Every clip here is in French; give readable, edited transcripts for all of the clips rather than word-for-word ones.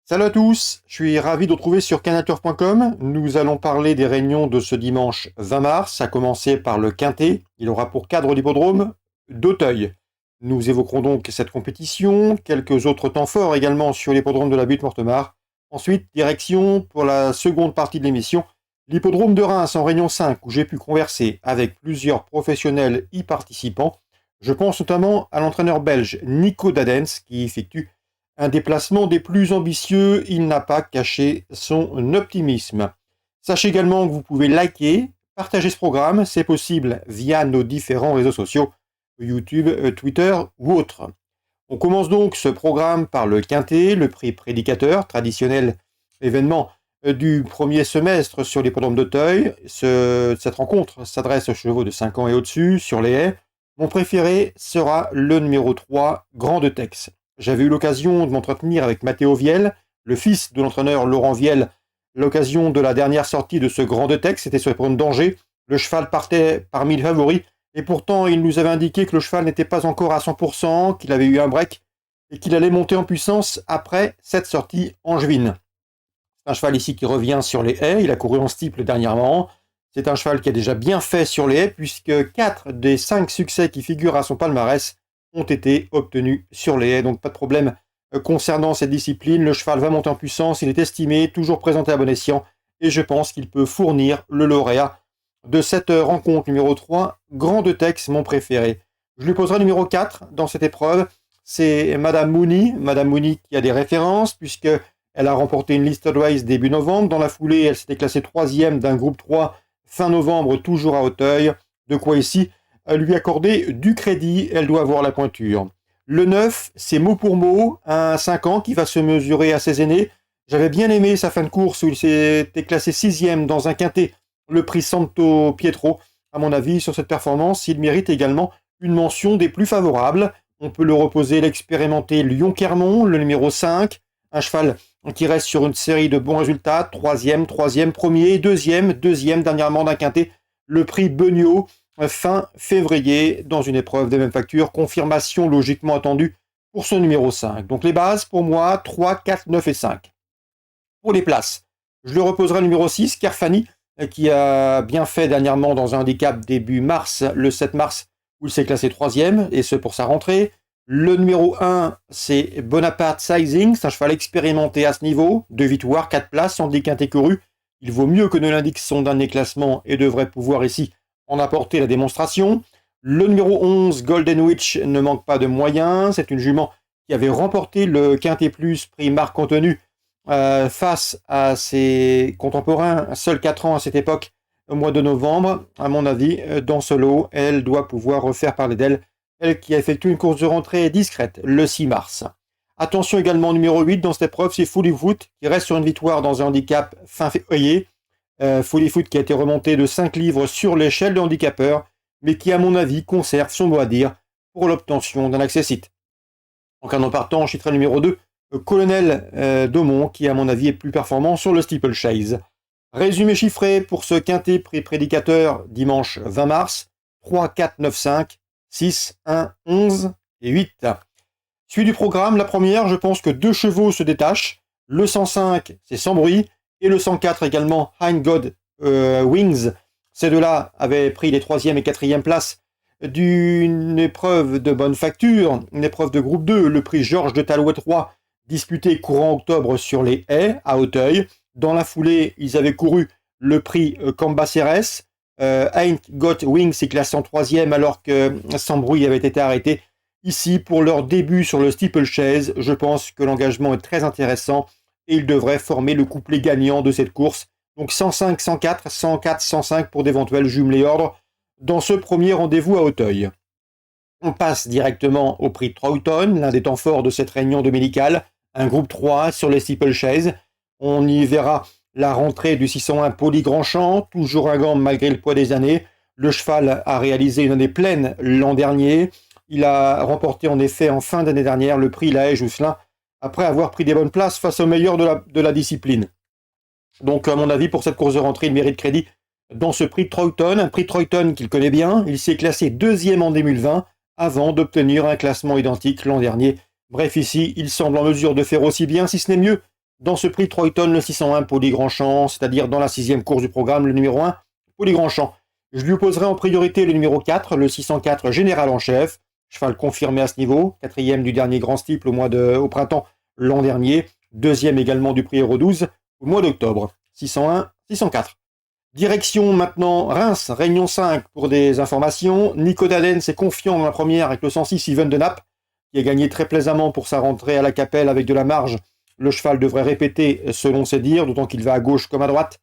Salut à tous, je suis ravi de vous retrouver sur canalturf.com. Nous allons parler des réunions de ce dimanche 20 mars, à commencer par le Quintet. Il aura pour cadre l'hippodrome d'Auteuil. Nous évoquerons donc cette compétition, quelques autres temps forts également sur l'hippodrome de la Butte-Mortemart. Ensuite, direction pour la seconde partie de l'émission, l'hippodrome de Reims en Réunion 5, où j'ai pu converser avec plusieurs professionnels y participants. Je pense notamment à l'entraîneur belge Nico Dadens, qui effectue un déplacement des plus ambitieux. Il n'a pas caché son optimisme. Sachez également que vous pouvez liker, partager ce programme, c'est possible via nos différents réseaux sociaux, YouTube, Twitter ou autres. On commence donc ce programme par le Quintet, le prix prédicateur, traditionnel événement du premier semestre sur l'hippodrome d'Auteuil. Cette rencontre s'adresse aux chevaux de 5 ans et au-dessus sur les haies. Mon préféré sera le numéro 3, Grand de Tex. J'avais eu l'occasion de m'entretenir avec Mathéo Viel, le fils de l'entraîneur Laurent Viel, l'occasion de la dernière sortie de ce Grand de Tex, c'était sur l'hippodrome d'Angers. Le cheval partait parmi les favoris, et pourtant il nous avait indiqué que le cheval n'était pas encore à 100%, qu'il avait eu un break, et qu'il allait monter en puissance après cette sortie angevine. C'est un cheval ici qui revient sur les haies, il a couru en steeple dernièrement. C'est un cheval qui a déjà bien fait sur les haies, puisque 4 des 5 succès qui figurent à son palmarès ont été obtenus sur les haies, donc pas de problème concernant cette discipline. Le cheval va monter en puissance, il est estimé, toujours présenté à bon escient, et je pense qu'il peut fournir le lauréat de cette rencontre numéro 3, Grand de Tex, mon préféré. Je lui poserai numéro 4 dans cette épreuve, c'est Madame Mooney qui a des références, puisque elle a remporté une Listed Race début novembre. Dans la foulée, elle s'était classée 3e d'un groupe 3 fin novembre, toujours à Auteuil. De quoi ici lui accorder du crédit, elle doit avoir la pointure. Le 9, c'est mot pour mot, un 5 ans qui va se mesurer à ses aînés. J'avais bien aimé sa fin de course où il s'était classé 6e dans un quintet, le prix Santo Pietro. À mon avis, sur cette performance, il mérite également une mention des plus favorables. On peut le reposer, l'expérimenter Lyon-Clermont, le numéro 5, un cheval qui reste sur une série de bons résultats, 3e, premier, 2e dernièrement d'un quintet, le prix Beugnot, fin février, dans une épreuve de même facture, confirmation logiquement attendue pour ce numéro 5. Donc les bases, pour moi, 3, 4, 9 et 5. Pour les places, je le reposerai numéro 6, Kerfani, qui a bien fait dernièrement dans un handicap début mars, le 7 mars, où il s'est classé 3e, et ce pour sa rentrée. Le numéro 1, c'est Bonaparte Sizing, c'est un cheval expérimenté à ce niveau, 2 victoires, 4 places, sans quintet couru. Il vaut mieux que ne l'indique son dernier classement et devrait pouvoir ici en apporter la démonstration. Le numéro 11, Golden Witch, ne manque pas de moyens. C'est une jument qui avait remporté le Quintet Plus prix Marc-Antenu face à ses contemporains, seuls 4 ans à cette époque, au mois de novembre. À mon avis, dans ce lot, elle doit pouvoir refaire parler d'elle. Elle qui a effectué une course de rentrée discrète le 6 mars. Attention également au numéro 8 dans cette épreuve, c'est Fully Foot qui reste sur une victoire dans un handicap fin février. Fully Foot qui a été remonté de 5 livres sur l'échelle de handicapeur, mais qui à mon avis conserve son mot à dire pour l'obtention d'un accessite. En cas non partant, je citerai le numéro 2, Colonel Daumont, qui à mon avis est plus performant sur le steeplechase. Résumé chiffré pour ce quintet prix prédicateur dimanche 20 mars, 3, 4, 9, 5, 6, 1, 11 et 8. Suite du programme, la première, je pense que 2 chevaux se détachent. Le 105, c'est Sans Bruit, et le 104 également, Hein God Wings. Ces deux-là avaient pris les 3e et 4e places d'une épreuve de bonne facture, une épreuve de groupe 2, le prix Georges de Talouet 3, disputé courant octobre sur les haies à Auteuil. Dans la foulée, ils avaient couru le prix Cambaceres. Hein God Wings s'est classé en 3e alors que Sans Bruit avait été arrêté. Ici, pour leur début sur le steeplechase, je pense que l'engagement est très intéressant et ils devraient former le couplet gagnant de cette course. Donc 105, 104, 104, 105 pour d'éventuels jumelés ordres dans ce premier rendez-vous à Auteuil. On passe directement au prix Troyton, l'un des temps forts de cette réunion dominicale, un groupe 3 sur les steeplechase. On y verra la rentrée du 601 Poli Grandchamp, toujours un gant malgré le poids des années. Le cheval a réalisé une année pleine l'an dernier. Il a remporté en effet en fin d'année dernière le prix La Haye-Jousselin après avoir pris des bonnes places face aux meilleurs de la discipline. Donc à mon avis pour cette course de rentrée il mérite crédit dans ce prix Troyton, un prix Troyton qu'il connaît bien. Il s'est classé 2e en 2020 avant d'obtenir un classement identique l'an dernier. Bref ici il semble en mesure de faire aussi bien si ce n'est mieux Dans ce prix, Troyton, le 601 Poli Grandchamp, c'est-à-dire dans la 6e course du programme, le numéro 1, Poli Grandchamp. Je lui opposerai en priorité le numéro 4, le 604 Général en chef, cheval confirmé à ce niveau, 4e du dernier Grand Steeple au printemps l'an dernier, 2e également du prix Euro 12 au mois d'octobre, 601, 604. Direction maintenant Reims, Réunion 5 pour des informations. Nico Dadens est confiant dans la première avec le 106 Even de Naples, qui a gagné très plaisamment pour sa rentrée à la Capelle avec de la marge. Le cheval devrait répéter selon ses dires, d'autant qu'il va à gauche comme à droite.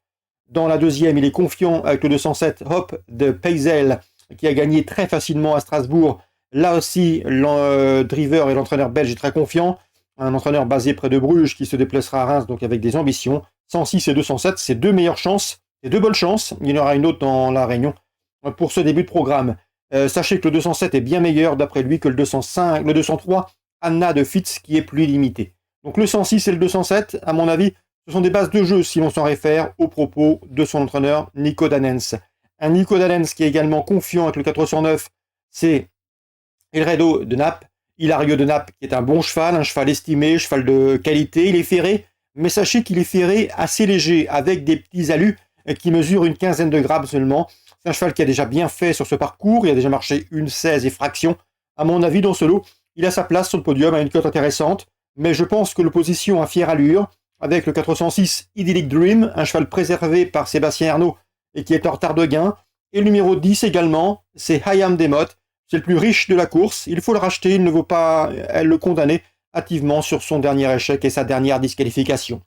Dans la deuxième, il est confiant avec le 207 Hop de Payzel, qui a gagné très facilement à Strasbourg. Là aussi, le driver et l'entraîneur belge est très confiant. Un entraîneur basé près de Bruges qui se déplacera à Reims, donc avec des ambitions. 106 et 207, c'est deux meilleures chances, et deux bonnes chances. Il y en aura une autre dans la Réunion pour ce début de programme. Sachez que le 207 est bien meilleur d'après lui que le 205, le 203 Anna de Fitz qui est plus limité. Donc le 106 et le 207, à mon avis, ce sont des bases de jeu si l'on s'en réfère aux propos de son entraîneur Nico Dadens. Un Nico Dadens qui est également confiant avec le 409, c'est Hilredo de Naples, Hilario de Naples qui est un bon cheval, un cheval estimé, cheval de qualité. Il est ferré, mais sachez qu'il est ferré assez léger, avec des petits alus qui mesurent une quinzaine de grammes seulement. C'est un cheval qui a déjà bien fait sur ce parcours, il a déjà marché une 16 et fraction. À mon avis, dans ce lot, il a sa place sur le podium, à une cote intéressante, mais je pense que l'opposition a fière allure, avec le 406 Idyllic Dream, un cheval préservé par Sébastien Ernaud et qui est en retard de gain, et le numéro 10 également, c'est Hayam Demot, c'est le plus riche de la course, il faut le racheter, il ne vaut pas le condamner hâtivement sur son dernier échec et sa dernière disqualification.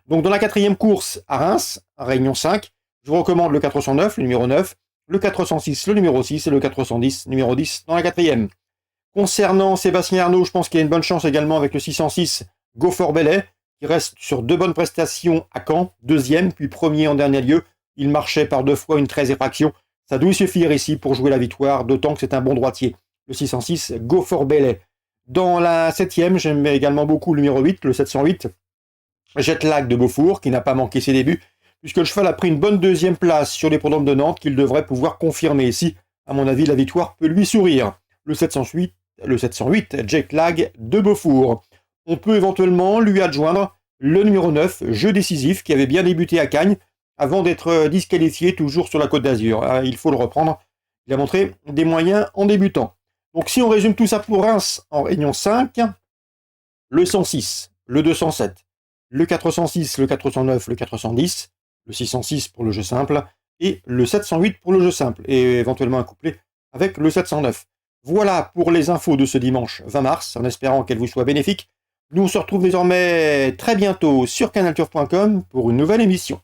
Donc dans la quatrième course à Reims, à Réunion 5, je vous recommande le 409, le numéro 9, le 406, le numéro 6 et le 410, numéro 10 dans la quatrième. Concernant Sébastien Ernaud, je pense qu'il a une bonne chance également avec le 606 Go for Belay, qui reste sur deux bonnes prestations à Caen, deuxième puis premier en dernier lieu. Il marchait par deux fois une 13 et fraction. Ça doit suffire ici pour jouer la victoire, d'autant que c'est un bon droitier. Le 606 Go for Belay. Dans la septième, j'aime également beaucoup le numéro 8, le 708 Jetlag de Beaufour, qui n'a pas manqué ses débuts, puisque le cheval a pris une bonne deuxième place sur l'hippodrome de Nantes, qu'il devrait pouvoir confirmer ici. À mon avis, la victoire peut lui sourire. Le 708 Jetlag de Beaufour. On peut éventuellement lui adjoindre le numéro 9, Jeu décisif, qui avait bien débuté à Cagnes, avant d'être disqualifié toujours sur la Côte d'Azur. Il faut le reprendre. Il a montré des moyens en débutant. Donc si on résume tout ça pour Reims en Réunion 5, le 106, le 207, le 406, le 409, le 410, le 606 pour le jeu simple, et le 708 pour le jeu simple, et éventuellement un couplet avec le 709. Voilà pour les infos de ce dimanche 20 mars, en espérant qu'elles vous soient bénéfiques. Nous on se retrouve désormais très bientôt sur canalturf.com pour une nouvelle émission.